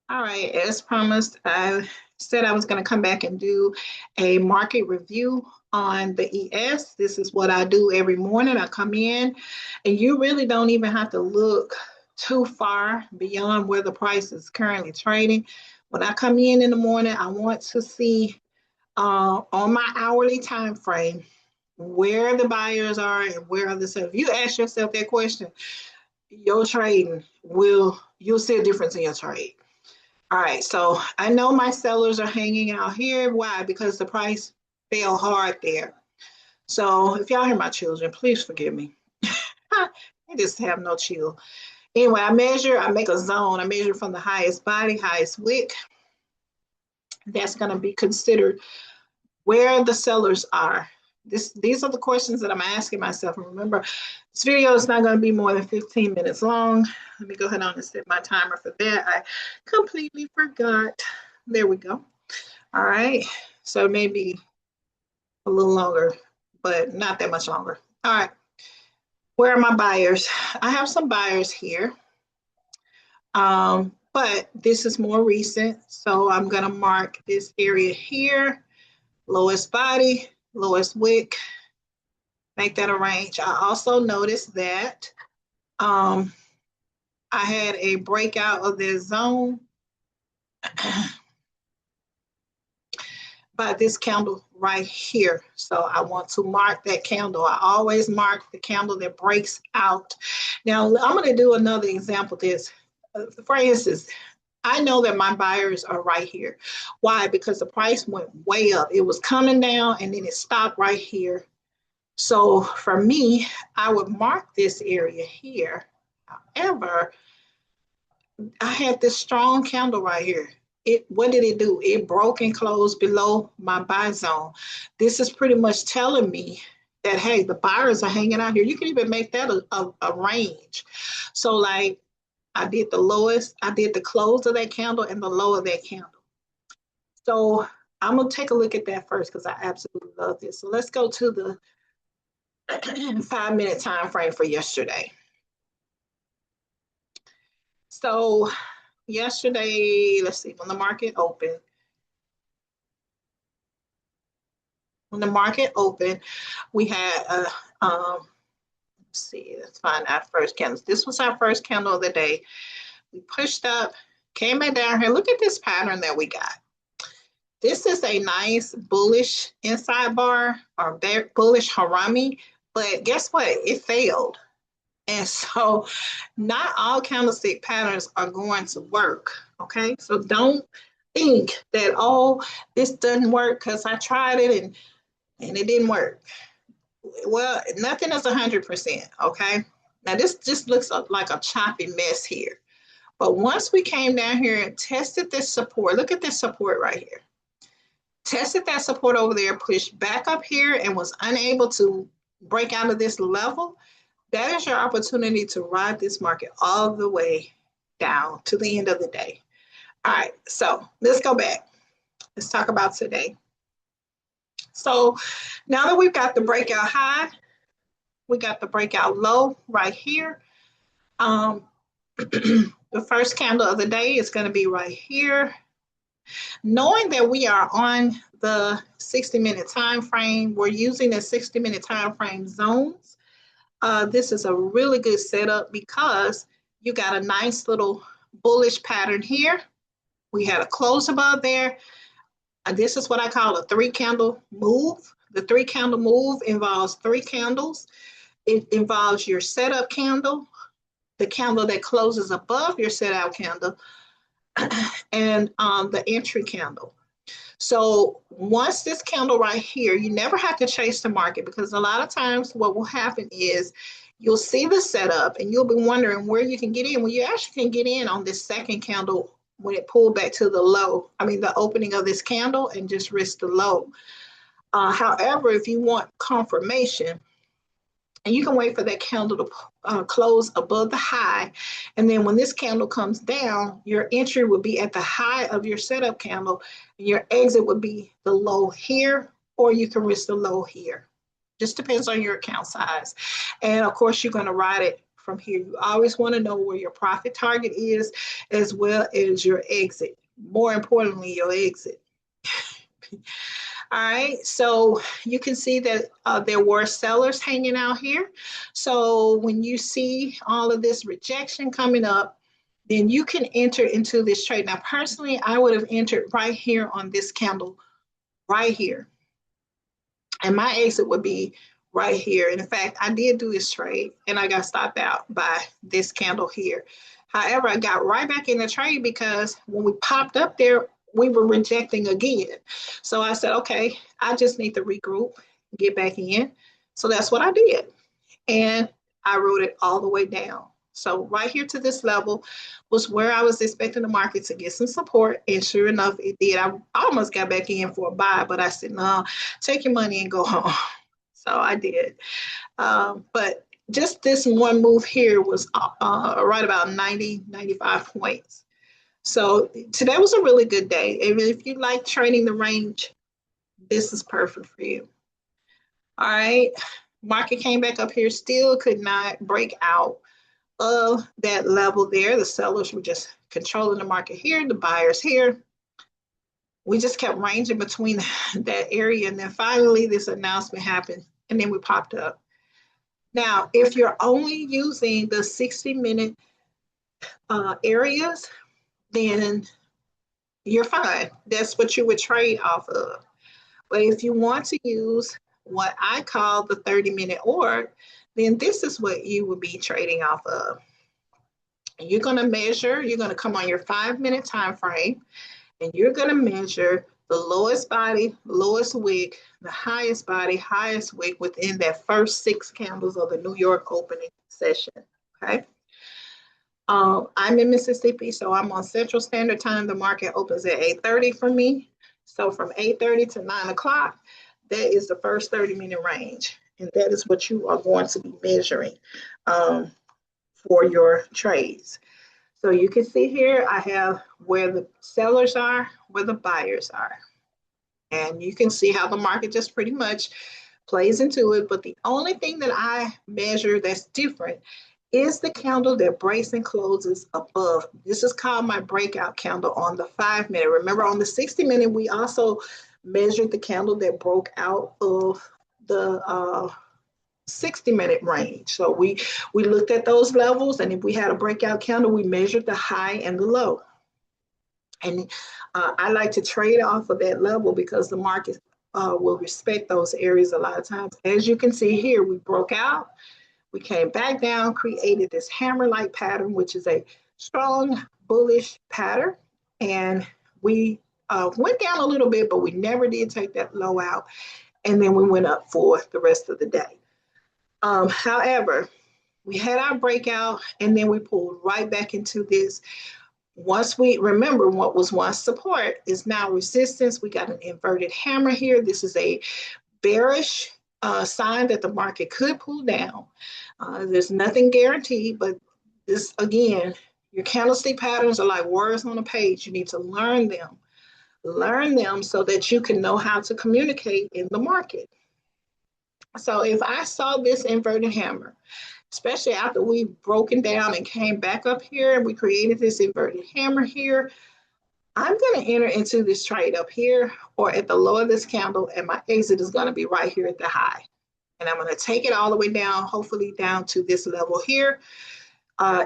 All right, as promised, I said I was going to come back and do a market review on the ES. This is what I do every morning. I come in, and you really don't even have to look too far beyond where the price is currently trading. When I come in the morning, I want to see on my hourly time frame where the buyers are and where are the sellers. If you ask yourself that question, your trading you'll see a difference in your trade. All right, so I know my sellers are hanging out here. Why? Because the price fell hard there. So if y'all hear my children, please forgive me. They just have no chill. Anyway, I make a zone. I measure from the highest body, highest wick. That's going to be considered where the sellers are. These are the questions that I'm asking myself. And remember, this video is not going to be more than 15 minutes long. Let me go ahead on and set my timer for that. I completely forgot. There we go. All right. So maybe a little longer, but not that much longer. All right. Where are my buyers? I have some buyers here. But this is more recent. So I'm going to mark this area here, lowest body, lowest wick, make that a range. I also noticed that I had a breakout of this zone by this candle right here. So I want to mark that candle. I always mark the candle that breaks out. Now I'm going to do another example of this. For instance, I know that my buyers are right here. Why? Because the price went way up. It was coming down and then it stopped right here. So for me, I would mark this area here. However, I had this strong candle right here. What did it do? It broke and closed below my buy zone. This is pretty much telling me that, hey, the buyers are hanging out here. You can even make that a range. So like I did the lowest, I did the close of that candle and the low of that candle. So I'm gonna take a look at that first because I absolutely love this. So let's go to the 5-minute time frame for yesterday. So yesterday, let's see, when the market opened, we had let's see, let's find our first candles. This was our first candle of the day. We pushed up, came back down here. Look at this pattern that we got. This is a nice bullish inside bar or bullish harami, but guess what? It failed. And so not all candlestick patterns are going to work. Okay. So don't think that, oh, this doesn't work because I tried it and it didn't work. Well, nothing is 100%. Okay. Now this just looks like a choppy mess here. But once we came down here and tested this support, look at this support right here. Tested that support over there, pushed back up here and was unable to break out of this level. That is your opportunity to ride this market all the way down to the end of the day. All right, so let's go back. Let's talk about today. So now that we've got the breakout high, we got the breakout low right here. The first candle of the day is going to be right here. Knowing that we are on the 60-minute time frame, we're using the 60-minute time frame zones. This is a really good setup because you got a nice little bullish pattern here. We had a close above there. This is what I call a 3-candle move. The 3-candle move involves 3 candles. It involves your setup candle, the candle that closes above your setup candle, and the entry candle. So once this candle right here, you never have to chase the market because a lot of times what will happen is you'll see the setup and you'll be wondering where you can get in. Well, you actually can get in on this second candle when it pulled back to the low. I mean, the opening of this candle and just risk the low. However, if you want confirmation, and you can wait for that candle to close above the high. And then when this candle comes down, your entry would be at the high of your setup candle. And your exit would be the low here, or you can risk the low here. Just depends on your account size. And of course, you're going to ride it from here. You always want to know where your profit target is, as well as your exit. More importantly, your exit. All right, so you can see that there were sellers hanging out here. So when you see all of this rejection coming up, then you can enter into this trade. Now, personally, I would have entered right here on this candle, right here. And my exit would be right here. And in fact, I did do this trade and I got stopped out by this candle here. However, I got right back in the trade because when we popped up there, we were rejecting again. So I said, okay, I just need to regroup, get back in. So that's what I did. And I wrote it all the way down. So right here to this level was where I was expecting the market to get some support. And sure enough, it did. I almost got back in for a buy, but I said, no, take your money and go home. So I did. But just this one move here was right about 90, 95 points. So today was a really good day. And if you like trading the range, this is perfect for you. All right. Market came back up here, still could not break out of that level there. The sellers were just controlling the market here, the buyers here. We just kept ranging between that area. And then finally, this announcement happened, and then we popped up. Now, if you're only using the 60-minute areas, then you're fine. That's what you would trade off of. But if you want to use what I call the 30-minute org, then this is what you would be trading off of. And you're going to measure, you're going to come on your 5-minute time frame, and you're going to measure the lowest body, lowest wick, the highest body, highest wick within that first 6 candles of the New York opening session. Okay. I'm in Mississippi, so I'm on Central Standard Time. The market opens at 8:30 for me. So from 8:30 to 9 o'clock, that is the first 30-minute range. And that is what you are going to be measuring for your trades. So you can see here, I have where the sellers are, where the buyers are. And you can see how the market just pretty much plays into it. But the only thing that I measure that's different is the candle that breaks and closes above. This is called my breakout candle on the 5-minute. Remember, on the 60-minute, we also measured the candle that broke out of the 60-minute range. So we looked at those levels, and if we had a breakout candle, we measured the high and the low. And I like to trade off of that level because the market will respect those areas a lot of times. As you can see here, we broke out. We came back down, created this hammer-like pattern, which is a strong bullish pattern. And we went down a little bit, but we never did take that low out. And then we went up for the rest of the day. However, we had our breakout, and then we pulled right back into this. Once we remember what was once support is now resistance. We got an inverted hammer here. This is a bearish sign that the market could pull down. There's nothing guaranteed, but this, again, your candlestick patterns are like words on a page. You need to learn them so that you can know how to communicate in the market. So if I saw this inverted hammer, especially after we've broken down and came back up here and we created this inverted hammer here, I'm going to enter into this trade up here or at the low of this candle, and my exit is going to be right here at the high. And I'm going to take it all the way down, hopefully down to this level here.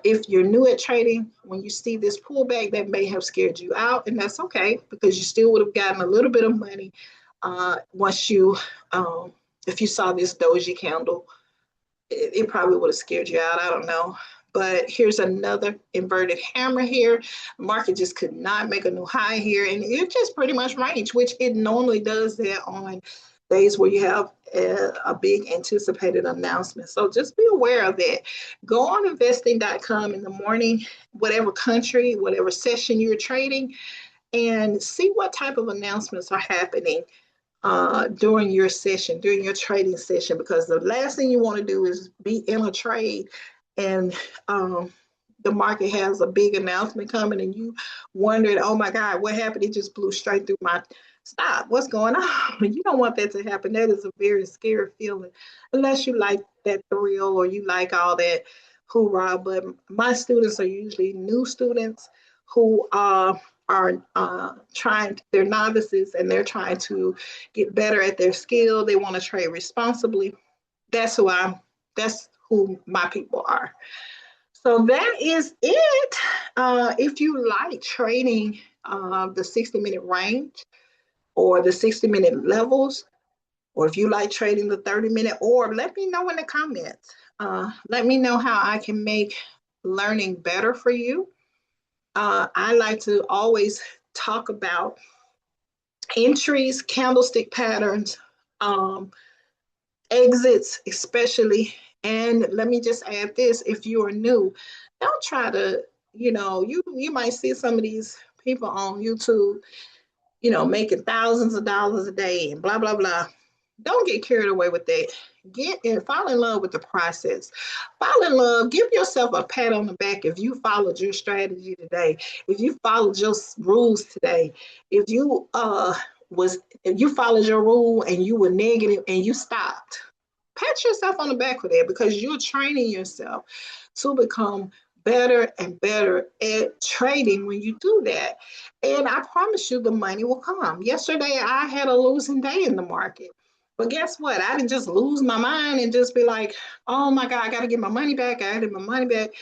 If you're new at trading, when you see this pullback, that may have scared you out, and that's okay because you still would have gotten a little bit of money once you, if you saw this doji candle, it probably would have scared you out. I don't know. But here's another inverted hammer here. The market just could not make a new high here. And it just pretty much ranged, which it normally does there on days where you have a big anticipated announcement. So just be aware of that. Go on investing.com in the morning, whatever country, whatever session you're trading, and see what type of announcements are happening during your session, during your trading session, because the last thing you want to do is be in a trade and the market has a big announcement coming and you wondering, oh my God, what happened? It just blew straight through my stop. What's going on? You don't want that to happen. That is a very scary feeling, unless you like that thrill or you like all that hoorah, but my students are usually new students who are trying, they're novices and they're trying to get better at their skill. They want to trade responsibly. That's who that's who my people are. So that is it. If you like trading the 60-minute range or the 60-minute levels, or if you like trading the 30-minute orb, let me know in the comments. Let me know how I can make learning better for you. I like to always talk about entries, candlestick patterns, um, exits, especially. And let me just add this, if you are new, don't try to, you might see some of these people on YouTube, making thousands of dollars a day and blah, blah, blah. Don't get carried away with that. Get and fall in love with the process. Fall in love, give yourself a pat on the back if you followed your strategy today, if you followed your rules today, if you if you followed your rule and you were negative and you stopped. Pat yourself on the back for that because you're training yourself to become better and better at trading when you do that. And I promise you the money will come. Yesterday I had a losing day in the market. But guess what? I didn't just lose my mind and just be like, oh my God, I got to get my money back. I got to get my money back.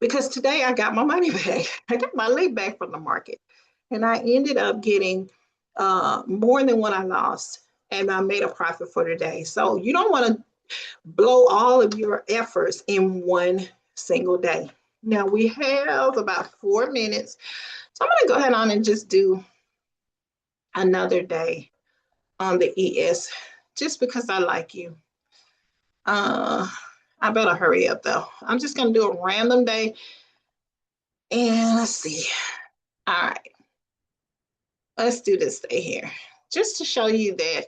Because today I got my money back. I got my lead back from the market. And I ended up getting more than what I lost. And I made a profit for the day. So you don't want to blow all of your efforts in one single day. Now we have about 4 minutes. So I'm going to go ahead on and just do another day on the ES just because I like you. I better hurry up though. I'm just going to do a random day. And let's see. All right. Let's do this day here. Just to show you that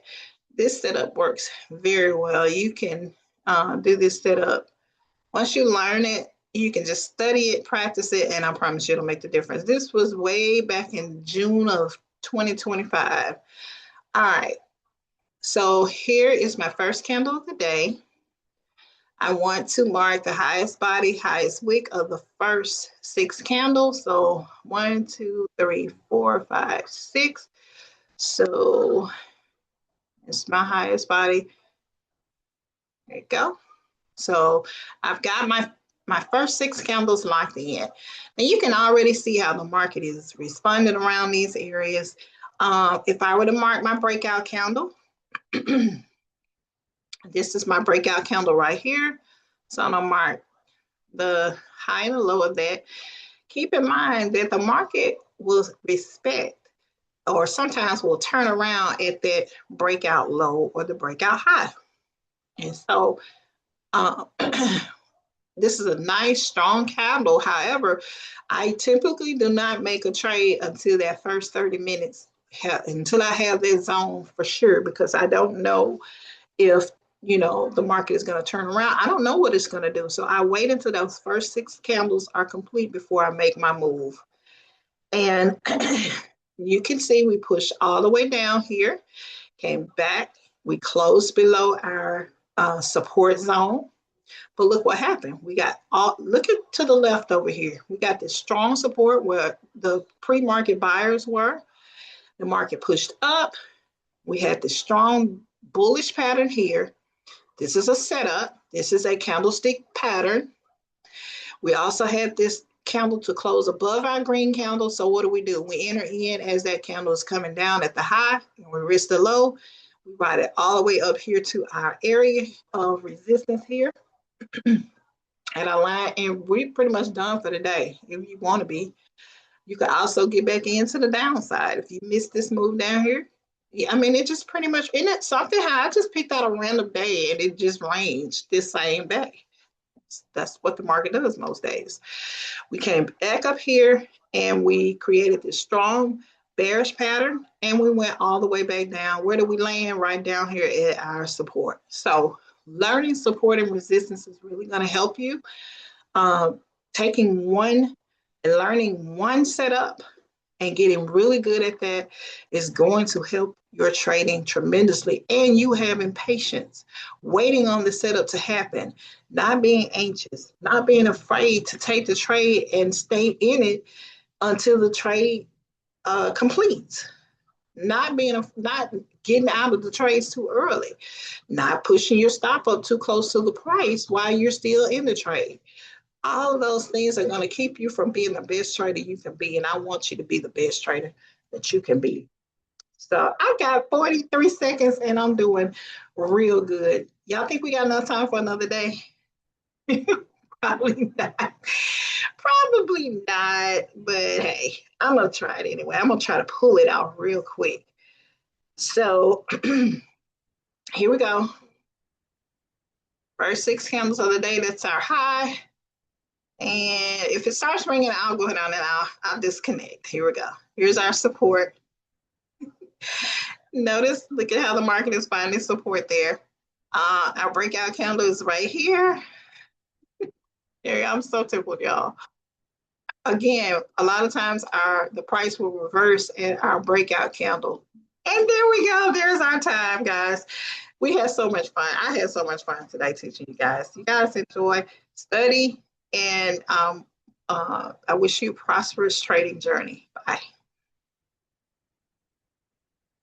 this setup works very well. You can do this setup. Once you learn it, you can just study it, practice it, and I promise you it'll make the difference. This was way back in June of 2025. All right. So here is my first candle of the day. I want to mark the highest body, highest wick of the first 6 candles. So 1, 2, 3, 4, 5, 6. So it's my highest body. There you go. So I've got my first 6 candles locked in. And you can already see how the market is responding around these areas. If I were to mark my breakout candle, this is my breakout candle right here. So I'm going to mark the high and the low of that. Keep in mind that the market will respect or sometimes will turn around at that breakout low or the breakout high. And so this is a nice strong candle. However, I typically do not make a trade until that first 30 minutes, until I have that zone for sure, because I don't know if the market is going to turn around. I don't know what it's going to do. So I wait until those first 6 candles are complete before I make my move. And you can see we pushed all the way down here, came back, we closed below our support zone. But look what happened. We got look to the left over here. We got this strong support where the pre-market buyers were. The market pushed up. We had this strong bullish pattern here. This is a setup. This is a candlestick pattern. We also had this candle to close above our green candle. So what do? We enter in as that candle is coming down at the high, and we risk the low. We ride it all the way up here to our area of resistance here. At our line, and we're pretty much done for the day. If you want to be, you could also get back into the downside. If you missed this move down here, yeah, I mean, it just pretty much, isn't it something how I just picked out a random day and it just ranged this same day. That's what the market does most days. We came back up here and we created this strong bearish pattern and we went all the way back down. Where do we land? Right down here at our support. So learning support and resistance is really going to help you. Taking one and learning one setup and getting really good at that is going to help your trading tremendously. And you having patience, waiting on the setup to happen, not being anxious, not being afraid to take the trade and stay in it until the trade completes. Not getting out of the trades too early, not pushing your stop up too close to the price while you're still in the trade. All of those things are going to keep you from being the best trader you can be. And I want you to be the best trader that you can be. So I got 43 seconds and I'm doing real good. Y'all think we got enough time for another day? Probably not. Probably not. But hey, I'm going to try it anyway. I'm going to try to pull it out real quick. So here we go. First 6 candles of the day, that's our high. And if it starts ringing, I'll go ahead on and I'll disconnect. Here we go. Here's our support. Notice, look at how the market is finding support there. Our breakout candle is right here. Here, I'm so tickled, y'all. Again, a lot of times the price will reverse at our breakout candle. And there we go. There's our time, guys. We had so much fun. I had so much fun today teaching you guys. You guys enjoy, study, and I wish you a prosperous trading journey. Bye.